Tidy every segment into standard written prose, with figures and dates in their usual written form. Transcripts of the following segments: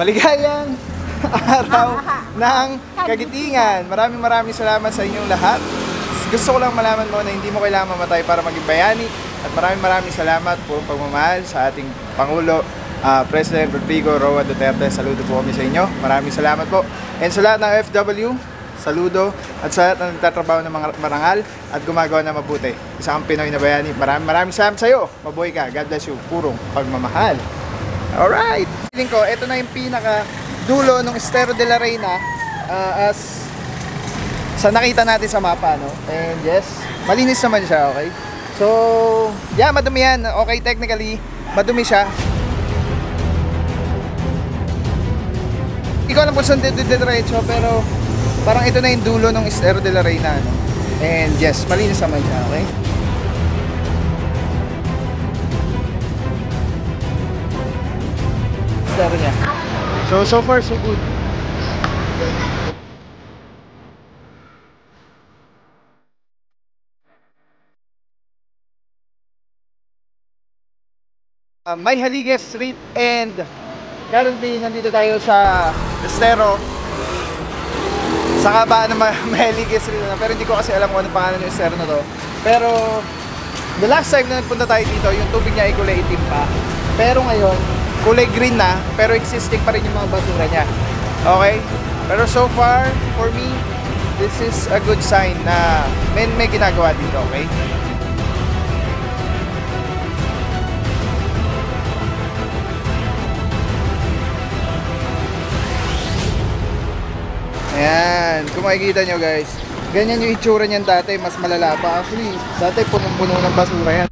Maligayang araw ng kagitingan. Maraming salamat sa inyong lahat. Gusto ko lang malaman mo na hindi mo kailangan mamatay para maging bayani. At maraming salamat po pagmamahal sa ating Pangulo, President Rodrigo Roa Duterte. Saludo po kami sa inyo. Maraming salamat po. And sa lahat ng FW, saludo. At sa lahat ng nagtatrabaho ng mga marangal at gumagawa na mabuti. Isa kang Pinoy na bayani. Maraming salamat sa iyo. Mabuhay ka. God bless you. Purong pagmamahal. Alright! Feeling ko, ito na yung pinaka dulo ng Estero de la Reina as sa nakita natin sa mapa, no? And yes, malinis naman siya, okay? So, yeah, madumi yan. Okay, technically, madumi siya. Hindi ko alam kung saan diretso, pero parang ito na yung dulo ng Estero de la Reina, no? And yes, malinis naman siya, okay? Estero niya. So far, so good. May Halige Street and currently nandito tayo sa Estero sa kabaan ng May Halige Street na, pero hindi ko kasi alam kung ano pangalan ng Estero na to. Pero the last time na nagpunta tayo dito, yung tubig niya ay kulay itim pa, pero ngayon kulay green na, pero existing pa rin yung mga basura niya. Okay? Pero so far, for me, this is a good sign na may ginagawa dito, okay? Ayan, kung makikita nyo guys, ganyan yung itsura niyan dati, mas malala pa. Actually, dati punong-puno ng basura yan.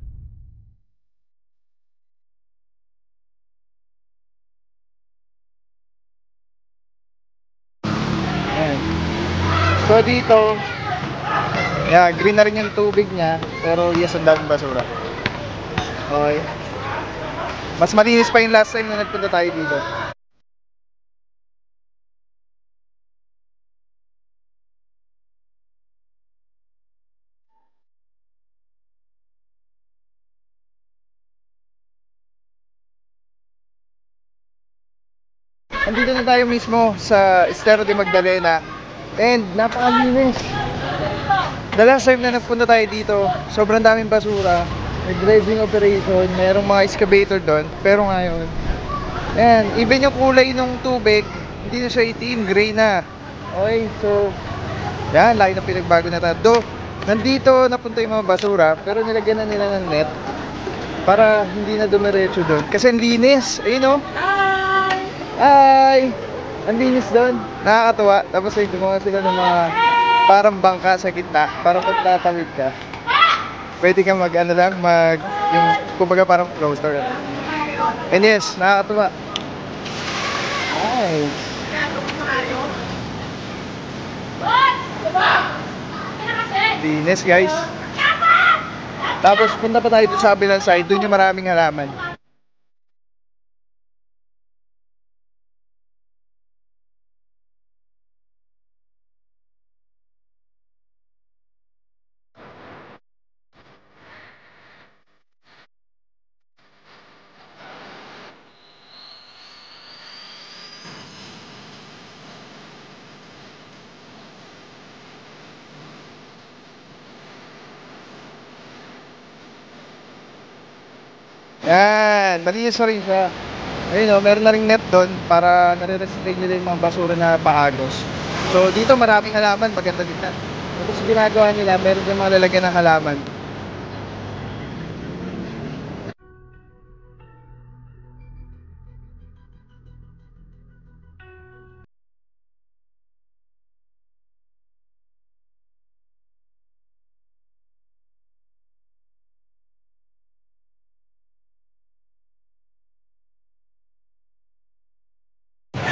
Ayan. So dito, yeah, green na rin yung tubig niya, pero yes, ang daming basura. Okay. Mas malinis pa yung last time na nagpunta tayo dito. Andito na tayo mismo sa Estero de Magdalena. And napakalinis. The last time na nagpunta tayo dito, sobrang daming basura. May dredging operation, mayroong mga excavator doon. Pero ngayon, ayan, even yung kulay ng tubig, hindi na siya itim, gray na. Okay, so yan, laki na pinagbago na tayo. Do, nandito napunta yung mga basura, pero nilagyan na nila ng net para hindi na dumiretso doon. Kasi ang linis, ayun o. Hi! Ang linis doon, nakakatuwa. Tapos ay gumawa sila ng mga parang bangka sa gitna, parang kung tatawid ka, pwede kang mag ano lang, yung kumbaga parang floater. And yes, nakakatuwa. Nice. Linis guys. Tapos punta pa tayo sa kabilang side, doon yung maraming halaman. Yan, malinis na rin siya. Ayun o, meron na ring net doon para nare-restrain nila yung mga basura na paagos. So dito maraming halaman, maganda din na. Tapos ginagawa nila, meron din mga lalagyan ng halaman.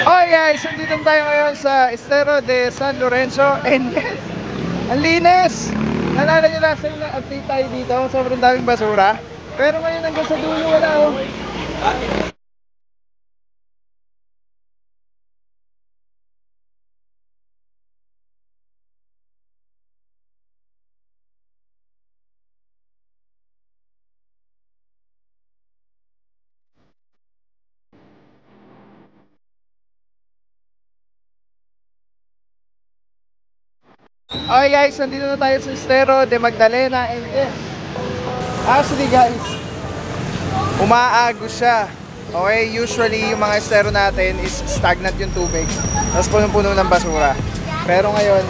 Oh guys, nandito tayo ngayon sa Estero de San Lorenzo. And yes, ang linis! Nalala nyo last time na update tayo dito, sobrang daming basura. Pero ngayon hanggang sa dulo wala oh. Okay guys, nandito na tayo sa Estero de Magdalena and actually guys, umaagos siya. Okay, usually yung mga estero natin is stagnant yung tubig. Tapos punong-puno ng basura. Pero ngayon,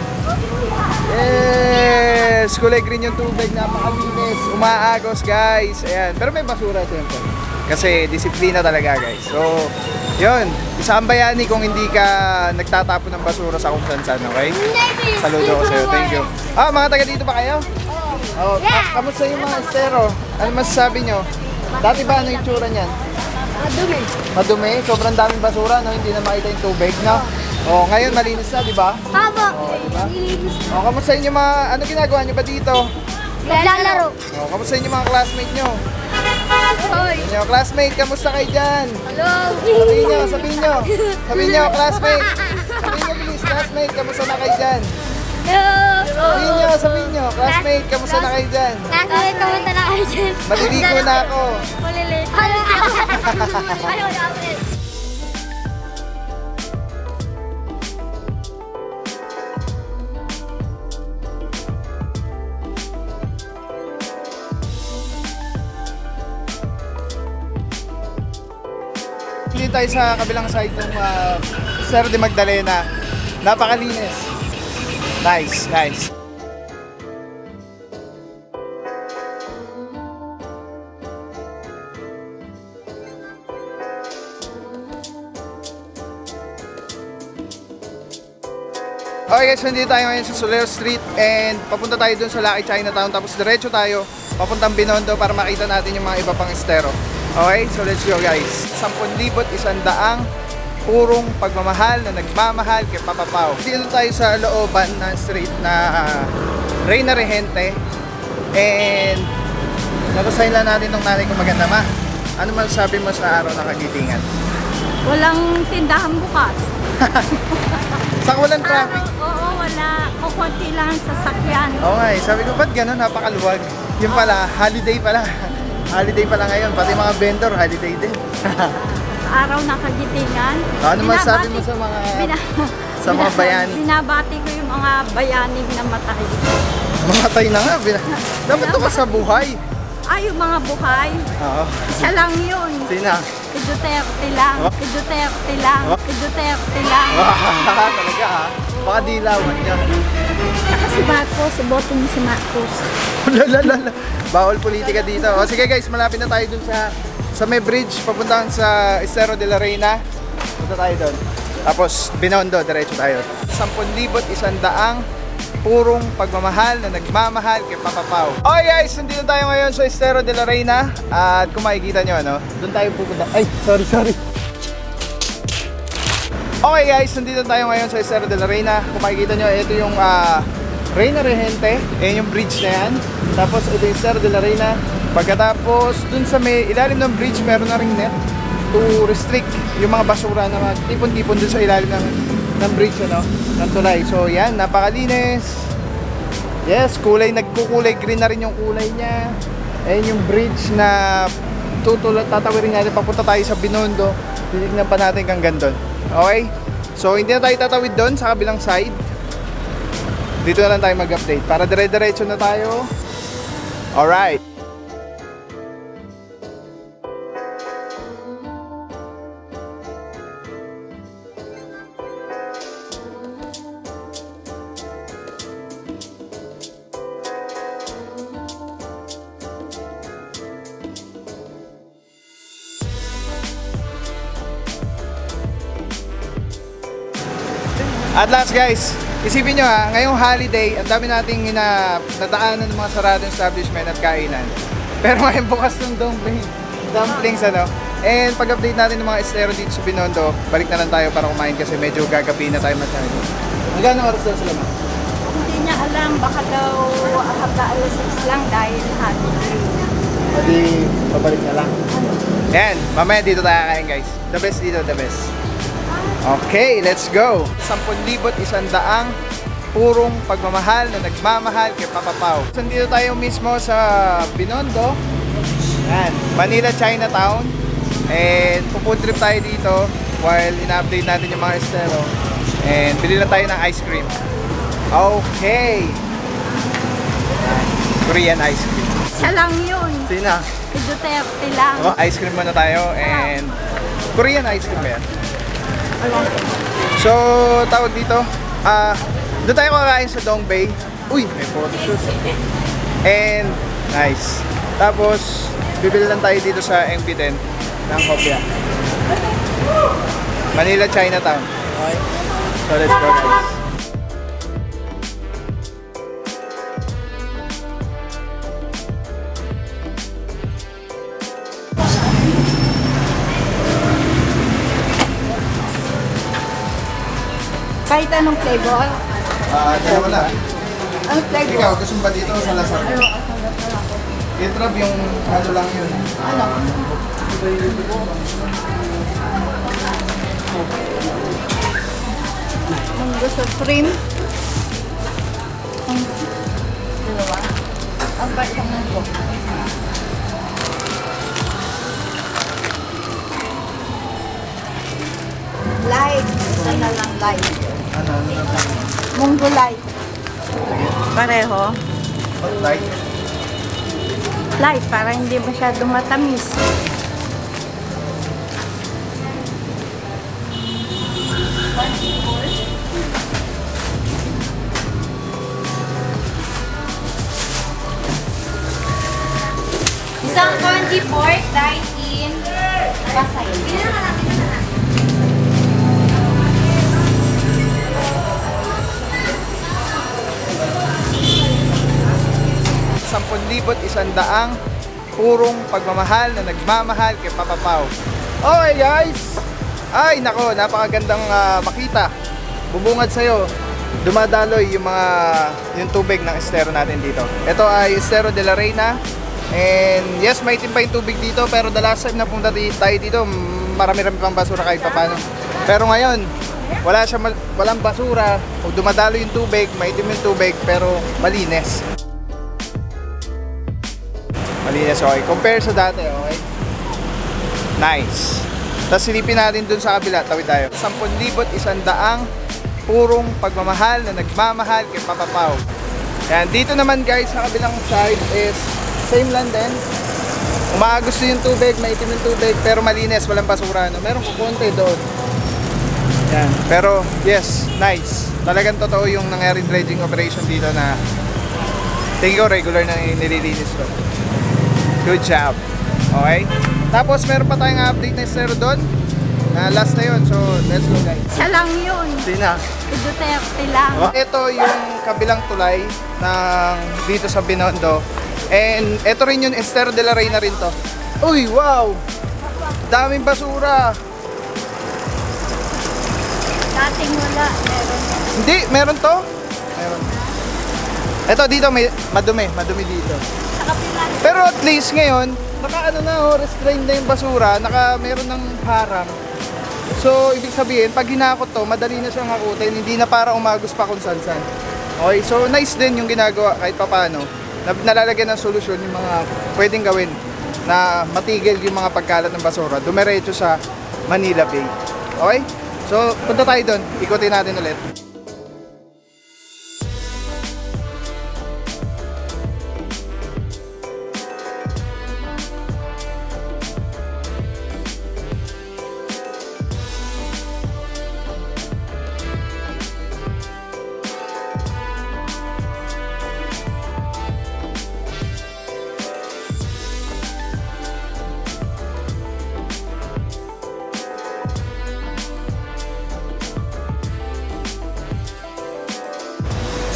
yes! Kulay green yung tubig, napakalinis. Umaagos guys. Ayan. Pero may basura siyempre. Kasi disiplina talaga guys. So, yun. Isa ang bayani kung hindi ka nagtatapon ng basura sa kung saan, okay? Saludo ko sa'yo. Thank you. Ah, mga taga dito pa kayo? Oh, kamusta yung mga estero? Ano masasabi nyo? Dati ba ano yung tsura niyan? Madumi. Madumi? Sobrang daming basura, no? Hindi na makita yung tubig, no? Oh, ngayon malinis na, di ba? Tama. Diba? Oh, kamusta inyo mga, ano ginagawa nyo ba dito? Naglalaro. Oh, kamusta inyo mga classmate nyo? Hoy. Inyo, classmate, kamusta kayo dyan? Hello. Sabihin nyo, sabihin nyo. Sabihin nyo, classmate. Sabihin nyo, please, classmate, kamusta na kayo dyan? Hello. Sabihin nyo, classmate, kamusta na kayo dyan? Classmate, kamusta na kayo dyan? Maliligo na ako. Maliligo. Ayaw namin. Dito tayo sa kabilang side ng Estero de Magdalena. Napakalinis. Nice, nice. Okay guys, nandito tayo ngayon sa Soler Street and papunta tayo dun sa Lucky Chinatown, tapos diretso tayo papuntang Binondo para makita natin yung mga iba pang estero. Okay, so let's go guys. 10,100 purong pagmamahal na nagmamahal kay Papa Pao. Dito tayo sa looban ng street na Reyna Regente and nabasahin lang natin ng nanay kong maganda. Ma, ano masasabi mo sa araw ng Kagitingan? Walang tindahan bukas. Sa walang traffic. Oo, wala. Kukunti lang sa sasakyan. Okay, sabi ko, ba't gano'n? Napakaluwag. Yung pala, holiday pala. Holiday pala ngayon, pati mga vendor, holiday din. Araw na Kagitingan. Ano masasabi mo sa mga sa mga bayani? Binabati ko yung mga bayaning namatay. Mamatay na nga. Dapat ito ka sa buhay. Ay, yung mga buhay. Oo. Isa lang yun. Sina? Si Duterte lang. Si Duterte lang. Si Duterte lang. Talaga ha? Baka dilawan niya. Si Marcos, boto mo si Marcos. Lalalala. Bawal politika dito. O sige guys, malapit na tayo dun sa may bridge papuntang sa Estero de la Reina. Punta tayo doon. Tapos Binondo, diretso tayo. 10,100 purong pagmamahal na nagmamahal kay Papa Pao. Okay guys, nandito tayo ngayon sa Estero de la Reina. At kung makikita nyo, ano, doon tayo pupunta. Ay, sorry. Okay guys, nandito tayo ngayon sa Estero de la Reina. Kung makikita nyo, ito yung Reyna Regente. Ayan yung bridge na yan. Tapos ito yung Estero de la Reina. Pagkatapos, dun sa may ilalim ng bridge, meron na ring net to restrict yung mga basura na magtipon-tipon dun sa ilalim ng bridge, ano, ng tulay. So yan, napakalinis. Yes, nagkukulay green na rin yung kulay niya. Ayan yung bridge na tatawirin natin papunta tayo sa Binondo. Titignan pa natin hanggang doon. Okay? So hindi na tayo tatawid doon sa kabilang side. Dito na lang tayo mag-update para dire-diretso na tayo. Alright. At last guys, isipin nyo ha, ngayong holiday, ang dami nating nadaanan ng mga saradong establishment at kainan. Pero ngayon bukas ng dumplings ano. And pag-update natin ng mga estero dito sa Binondo, balik na lang tayo para kumain kasi medyo gagabi na tayo masyado. Hanggang oras daw sila, ma? Hindi niya alam, baka daw hanggang alas 6 lang dahil holiday. Pwede pabalik na lang. Yan, mamaya dito tayo kain guys. The best dito, the best. Okay, let's go! 10,100 purong pagmamahal na nagmamahal kay Papa Pao. Nandito tayo mismo sa Binondo. Yan, Manila Chinatown. And pupunta trip tayo dito while ina-update natin yung mga estero. And bili lang tayo ng ice cream. Okay. Korean ice cream. Siya lang yun. Sina? Si Duterte lang. Oh, ice cream muna tayo and Korean ice cream ba yan? So, tawag dito. Doon tayo kakain sa Dongbei. Uy, may photoshoot. And, nice. Tapos, bibili lang tayo dito sa MB10 ng kopya. Manila, Chinatown. Okay? So, let's go guys. Kahit anong flavor. Dalawa na. Anong flavor? Ikaw, gusto mo ba dito sa lasar? Itrab yung ano lang yun. Ano? Ang gusto cream. Ang dalawa. Ang bait naman ko. Light. Isa na lang light. Ano lang? Munggo light. Pareho. Hot light. Light para hindi masyadong matamis. Isang 24, dine-in, pasay. 10,100 purong pagmamahal na nagmamahal kay Papa Pao. Okay guys! Ay nako, napakagandang makita. Bubungad sa'yo. Dumadaloy yung tubig ng estero natin dito. Ito ay Estero de la Reina. And yes, may pa yung tubig dito. Pero the last time na punta tayo dito, marami-rami pang basura kahit papano. Pero ngayon, walang basura. O dumadalo yung tubig, maitim yung tubig, pero malinis. Malinis, okay. Compare sa dati, okay? Nice. Tapos silipin natin dun sa kabila, tawid tayo. 10,100 purong pagmamahal na nagmamahal kay Papa Pao. Yan, dito naman guys, sa kabilang side is same lang din. Umagusto yung tubig, maitim yung tubig, pero malinis, walang basura. No? Meron ko konti doon. Yan. Pero yes, nice. Talagang totoo yung nangyari dredging operation dito na tingin ko regular na nililinis ko. Good job. Okay? Tapos meron pa tayong update na estero doon. Last na yun. So, let's go guys. Siya lang yun. Sina? Si Duterte lang. Ito yung kabilang tulay ng dito sa Binondo. And ito rin yung Estero de la Reina rin to. Uy, wow! Daming basura. Dating wala. Meron. Hindi, meron to. Meron. Ito dito, madumi dito. Sa kapila. Pero at least ngayon, restrained na yung basura, meron ng harang. So, ibig sabihin, pag hinakot to, madali na siyang hakutin, hindi na para umagos pa kung saan-saan. Okay, so nice din yung ginagawa kahit papano. Nalalagyan ng solusyon yung mga pwedeng gawin na matigil yung mga pagkalat ng basura. Dumiretso sa Manila Bay. Okay? So, punta tayo doon. Ikutin natin ulit.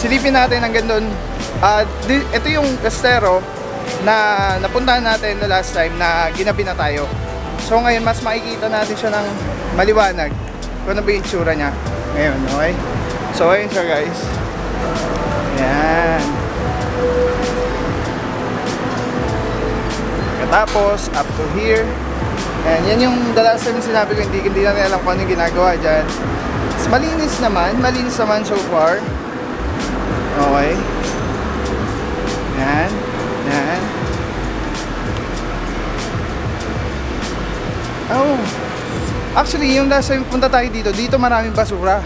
Silipin natin hanggang doon. Ito yung estero na napuntahan natin the last time na ginabi na tayo. So ngayon mas makikita natin siya ng maliwanag kung ano ba yung itsura niya ngayon, okay? So ayun siya guys. Yan. Tapos up to here. Yan yung the last time sinabi ko, hindi natin alam kung ano yung ginagawa dyan. Malinis naman so far. Okay. Yan. Oh. Actually, yung last time punta tayo dito maraming basura.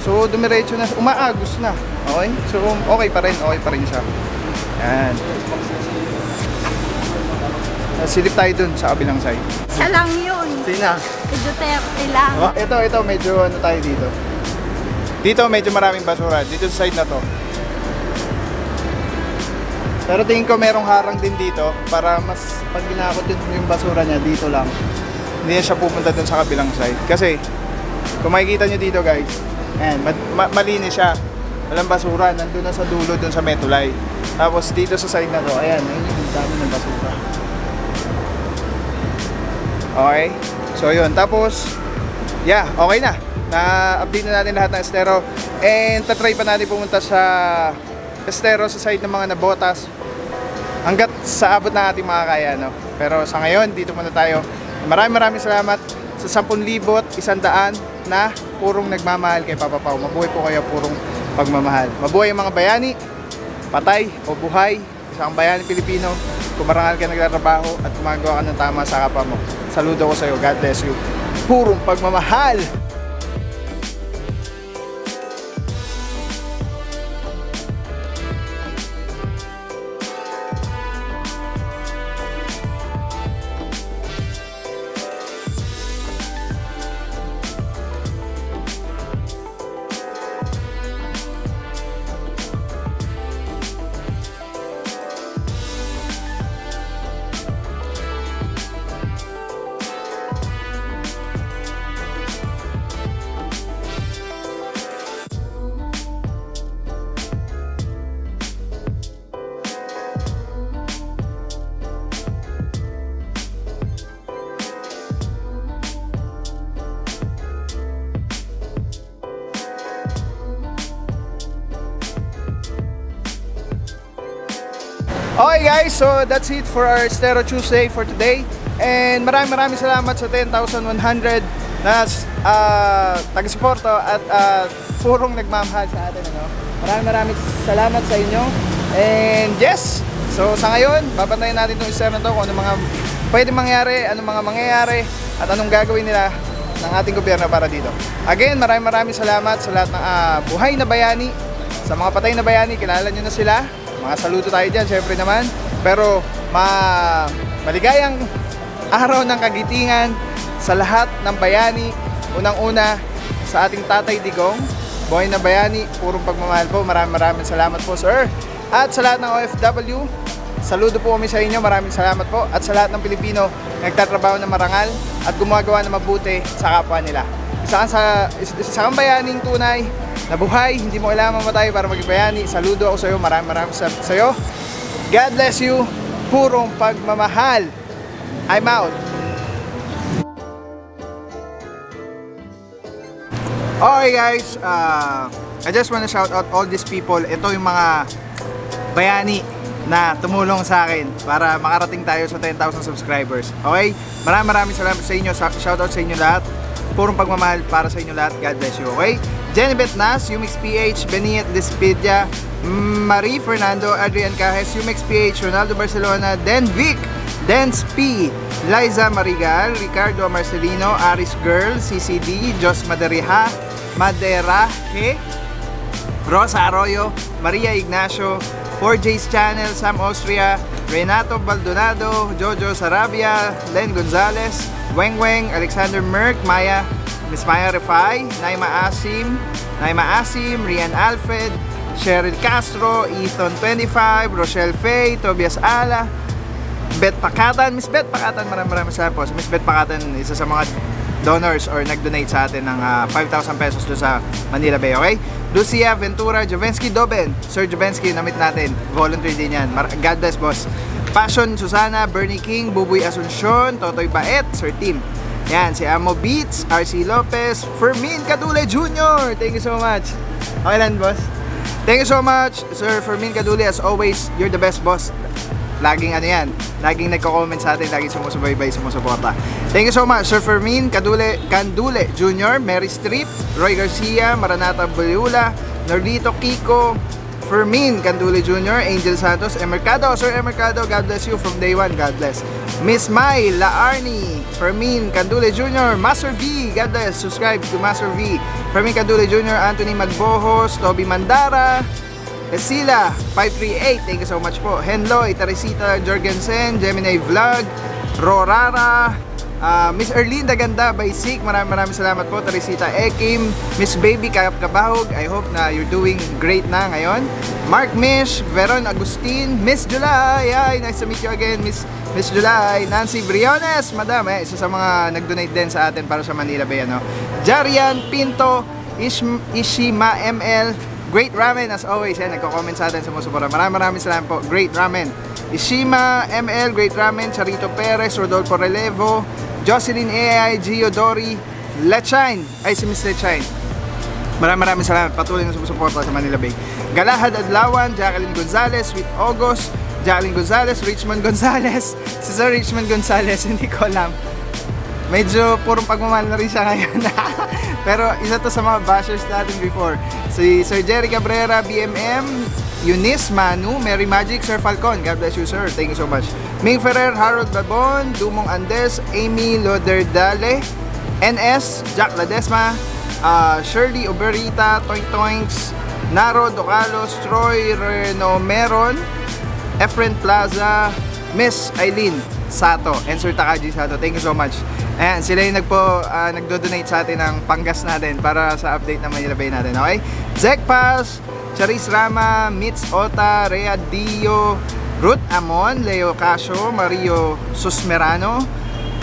So dumiretso na, umaagos na. Okay? So okay pa rin siya. Yan. Silip tayo dun sa kabilang side. Isa lang yun. Sina? Si Duterte lang. Oh, ito medyo ano tayo dito. Dito medyo maraming basura. Dito sa side na to. Pero tingin ko merong harang din dito para mas pag ginakot yung basura niya dito lang. Hindi na siya pupunta dun sa kabilang side. Kasi kung makikita nyo dito guys, ayan, malinis siya. Walang basura. Nandun na sa dulo dun sa Metulay. Tapos dito sa side na to, ayan, yung dami ng basura. Okay? So yun, tapos yeah, okay na. Na-update na natin lahat ng estero. And tatry pa natin pumunta sa estero sa side ng mga nabotas hanggat sa abot na ating makakaya, no? Pero sa ngayon, dito muna tayo. Maraming salamat sa 10,100 na purong nagmamahal kay Papa Pao. Mabuhay po kayo, purong pagmamahal. Mabuhay ang mga bayani, patay o buhay, isang bayani Pilipino. Kung marangal ka nagtatrabaho at gumagawa ka ng tama sa kapwa mo. Saludo ko sa iyo. God bless you. Purong pagmamahal! Okay guys, so that's it for our Estero Tuesday for today. And maraming salamat sa 10,100 na taga-suporto at purong nagmamahal sa atin, ano? Maraming salamat sa inyo. And yes, so sa ngayon, babantayan natin itong Estero na to kung ano mga pwedeng mangyari, anong mga mangyayari at anong gagawin nila ng ating gobyerno para dito. Again, maraming salamat sa lahat ng buhay na bayani, sa mga patay na bayani, kilala nyo na sila. Mga saludo tayo dyan, syempre naman. Pero maligayang araw ng kagitingan sa lahat ng bayani. Unang-una sa ating Tatay Digong, buhay na bayani, purong pagmamahal po. Maraming salamat po, sir. At sa lahat ng OFW, saludo po kami sa inyo. Maraming salamat po. At sa lahat ng Pilipino nagtatrabaho ng marangal at gumagawa ng mabuti sa kapwa nila. Isa kang bayaning tunay na buhay, hindi mo kailangan mamatay para maging bayani. Saludo ako sa iyo, maraming sa iyo. God bless you, purong pagmamahal. I'm out. Okay guys, I just want to shout out all these people. Ito yung mga bayani na tumulong sa akin para makarating tayo sa 10,000 subscribers. Okay? Maraming salamat sa inyo. Shout out sa inyo lahat. Purong pagmamahal para sa inyo lahat. God bless you. Okay? Jenny Nas, Umix PH, Beniet Despidia, Marie Fernando, Adrian Cajes, Umix PH, Ronaldo Barcelona, Den Vic, Dance P, Liza Marigal, Ricardo Marcelino, Aris Girl, CCD, Jos Maderahe, Rosa Arroyo, Maria Ignacio, 4J's Channel, Sam Austria, Renato Baldonado, Jojo Sarabia, Len Gonzalez, Weng, Alexander Merck, Miss Maya Refai, Naima Asim, Rian Alfred, Cheryl Castro, Ethan 25, Rochelle Faye, Tobias Ala, Beth Pakatan, Miss Beth Pakatan, maraming salamat po. Miss Beth Pakatan, isa sa mga donors or nag-donate sa atin ng 5,000 pesos doon sa Manila Bay, okay? Lucia Ventura, Jovensky Doben, Sir Jovensky, namit natin, volunteer din yan. God bless, boss. Passion Susana, Bernie King, Buboy Asuncion, Totoy Baet, Sir Tim. Yan, si Amo Beats, RC Lopez, Fermin Cadule Jr. Thank you so much. Okay lang, boss. Thank you so much, Sir Fermin Cadule. As always, you're the best, boss. Laging laging nagko-comment sa atin, laging sumusubaybay, sumusuporta. Thank you so much, Sir Fermin Candule Jr., Mary Strip, Roy Garcia, Maranata Baliula, Nordito Kiko, Fermin Candule Jr., Angel Santos, Emercado, Sir Emercado, God bless you from day one, God bless. Miss Mai Laarni, Fermin Candule Jr., Master V, God bless, subscribe to Master V. Fermin Candule Jr., Anthony Magbojos, Toby Mandara, Esila 538, thank you so much po. Henloy, Teresita Jorgensen, Gemini Vlog, Rorara, Miss Erlinda Ganda by Sik, maraming salamat po. Teresita Ekim, Miss Baby Kabahog, I hope na you're doing great na ngayon. Mark Mish, Veron Agustin, Miss July, hi, nice to meet you again, Miss July. Nancy Briones, madam, isa sa mga nag-donate din sa atin para sa Manila Bay, ano. Jarian Pinto, Ishima ML, Great Ramen as always, yan, nagko-comment sa atin sa musupura. Maraming salamat po. Great Ramen, Ishima ML, Great Ramen, Charito Perez, Rodolfo Relevo, Jocelyn AI, Gio Dori, Lechine, ay si Miss Lechine. Maraming salamat, patuloy na sumusuporta sa Manila Bay. Galahad Adlawan, Jacqueline Gonzalez, Sweet August, Jacqueline Gonzalez, Richmond Gonzalez, si Sir Richmond Gonzalez, hindi ko alam. Medyo purong pagmamahal na rin siya ngayon. Pero isa to sa mga bashers natin before. Si Sir Jerry Cabrera, BMM, Eunice Manu, Mary Magic, Sir Falcon, God bless you sir, thank you so much. Ming Ferrer, Harold Babon, Dumong Andes, Amy Loderdale, NS, Jack Ladesma, Shirley Oberita, Toink Toinks, Naro Docalos, Troy Renomeron, Efren Plaza, Miss Eileen Sato, and Sir Takaji Sato, thank you so much. Ayan, sila yung nagdo-donate sa atin ng panggas natin para sa update ng Manila Bay natin, okay? Zek Paz, Charis Rama, Mitz Ota, Rhea Dio, Ruth Amon, Leo Casio, Mario Susmerano,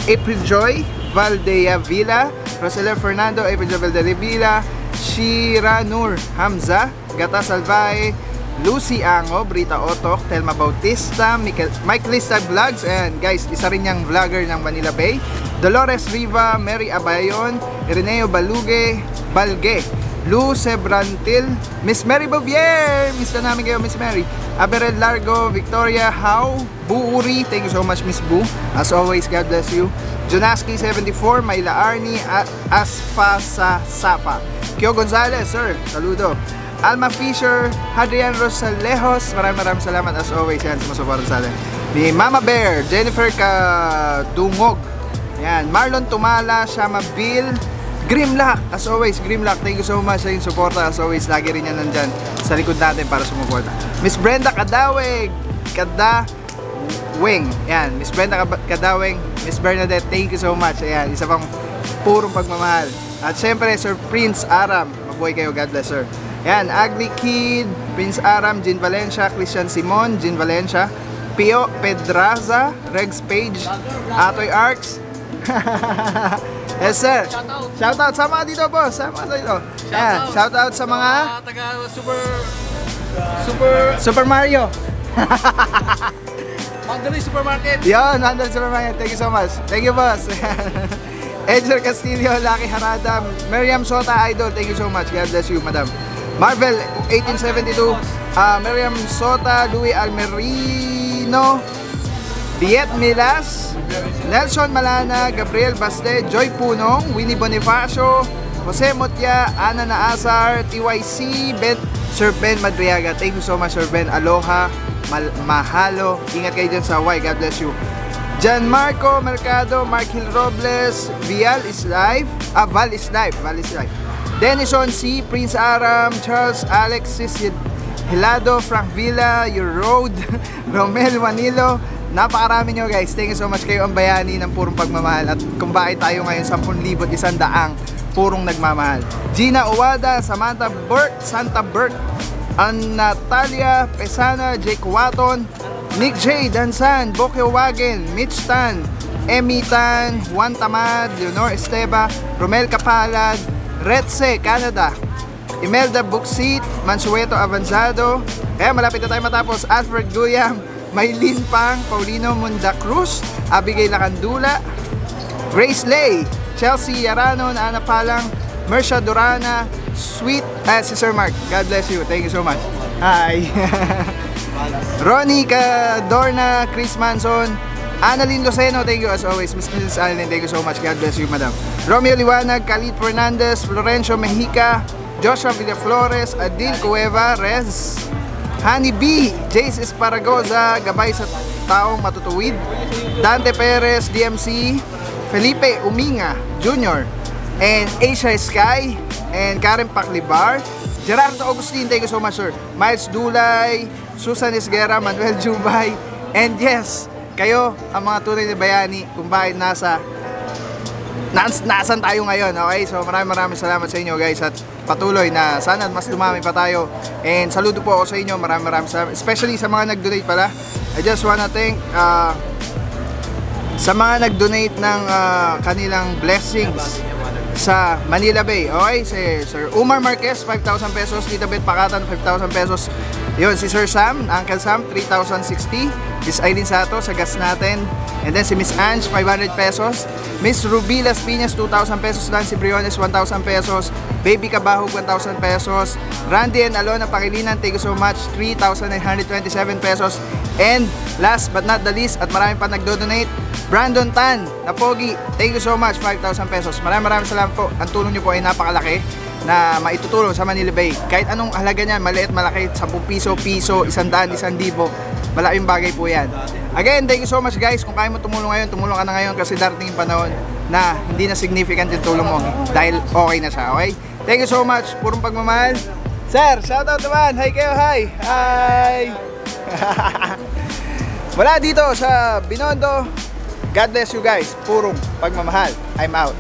April Joy, Valdea Villa, Rosela Fernando, April Joy Valdea Villa, Shira Nur Hamza, Gata Salvae, Lucy Ango, Brita Otok, Telma Bautista, Mike Lista Vlogs, and guys, isa rin niyang vlogger ng Manila Bay, Dolores Riva, Mary Abayon, Ireneo Balge, Lu Sebrantil, Miss Mary Bobier, miss na namin kayo Miss Mary, Aberel Largo, Victoria How, Buuri, thank you so much Miss Bu, as always, God bless you. Jonaski 74, Mayla Arni, Asfasa Safa, Kyo Gonzalez, sir, saludo. Alma Fisher, Hadrian Rosalejos, maraming salamat as always, yan, sumusuporta sa atin. Ni Mama Bear, Jennifer Kadungog, yan, Marlon Tumala, Shama Bill, Grimlock, as always, Grimlock, thank you so much sa yung suporta, as always, lagi rin yan nandyan sa likod natin para sumuporta. Miss Brenda Kadaweg, yan, Miss Brenda Kadaweg, Miss Bernadette, thank you so much, ayan, isa pang purong pagmamahal. At syempre, Sir Prince Aram, mabuhay kayo, God bless sir. Yan, Ugly Kid, Prince Aram, Jean Valencia, Christian Simon, Jean Valencia, Pio Pedraza, Regs Page, Atoy Arcs. Yes sir. Shoutout sa mga dito boss. Sama sa dito. Yan, shoutout sa mga taga Super Mario. Mandalay Supermarket. Yon, Mandalay Supermarket. Thank you so much. Thank you boss. Edger Castillo, Lucky Harada, Miriam Sota Idol. Thank you so much. God bless you, madam. Marvel 1872, Miriam Sota, Louis Almerino, Diet Milas, Nelson Malana, Gabriel Baste, Joy Punong, Winnie Bonifacio, Jose Motya, Ana Naazar, TYC, Sir Ben Madriaga. Thank you so much Sir Ben. Aloha, mahalo. Ingat kayo dyan sa Hawaii. God bless you. Jan Marco Mercado, Mark Hill Robles, Val is live. Denison C, Prince Aram, Charles Alexis Hilado, Frank Villa, Your Road, Romel Manilo. Napakarami nyo guys. Thank you so much, kayo ang bayani ng purong pagmamahal. At kung bakit tayo ngayon 10,100 purong nagmamahal. Gina Owada, Samantha Burt, Santa Burt, Natalia Pesana, Jake Watton, Nick J, Dansan, Bokyo Wagen, Mitch Tan, Emmy Tan, Juan Tamad, Leonor Esteba, Romel Kapalad, Redse, Canada, Imelda Buxit, Mansueto Avanzado, malapit na tayo matapos, Alfred Guyam, Maylin Pang, Paulino Mundacruz, Abigail Lacandula, Grace Lay, Chelsea Yaranon, Ana Palang, Mersha Durana, Sweet, si Sir Mark, God bless you, thank you so much. Hi. Ronnie Cadorna, Chris Manson, Annalyn Luceno, thank you as always. Mrs. Annalyn, thank you so much. God bless you, madam. Romeo Liwanag, Khalid Fernandez, Florencio Mejica, Joshua Villaflores, Adil Cueva, Rez, Honey B, Jace Esparagoza, gabay sa taong matutuwid. Dante Perez, DMC, Felipe Uminga Jr. and Asia Sky and Karen Paclibar. Gerardo Agustin, thank you so much sir. Miles Dulay, Susan Esguera, Manuel Jubay, and yes, kayo ang mga tunay na bayani kung bakit nasan tayo ngayon, okay? So maraming salamat sa inyo guys at patuloy na sana mas lumami pa tayo. And saludo po ako sa inyo, maraming salamat. Especially sa mga nag-donate pala. I just wanna thank sa mga nag-donate ng kanilang blessings sa Manila Bay, okay? Si Sir Umar Marquez, 5,000 pesos. Tita Bet Pakatan, 5,000 pesos. Yun, si Sir Sam, Uncle Sam, 3,060. Miss Aileen Sato, sa gas natin. And then si Miss Ange, 500 pesos. Miss Ruby Las Piñas, 2,000 pesos. Nancy Briones, 1,000 pesos. Baby Kabahog, 1,000 pesos. Randy and Alona Pakilinan, thank you so much, 3,927 pesos. And last but not the least, at marami pa nagdo-donate, Brandon Tan, Napogi, thank you so much, 5,000 pesos. Maraming salamat po. Ang tulong nyo po ay napakalaki na maitutulong sa Manila Bay. Kahit anong halaga niyan, maliit, malaki, 10 piso, 100, 1,000, malaking bagay po yan. Again, thank you so much guys. Kung kaya mo tumulong ngayon, tumulong ka na ngayon kasi darating yung panahon na hindi na significant yung tulong mo dahil okay na siya, okay? Thank you so much. Purong pagmamahal. Sir, shoutout naman. Hi kayo, hi. Hi. Wala dito sa Binondo. God bless you guys. Purong pagmamahal. I'm out.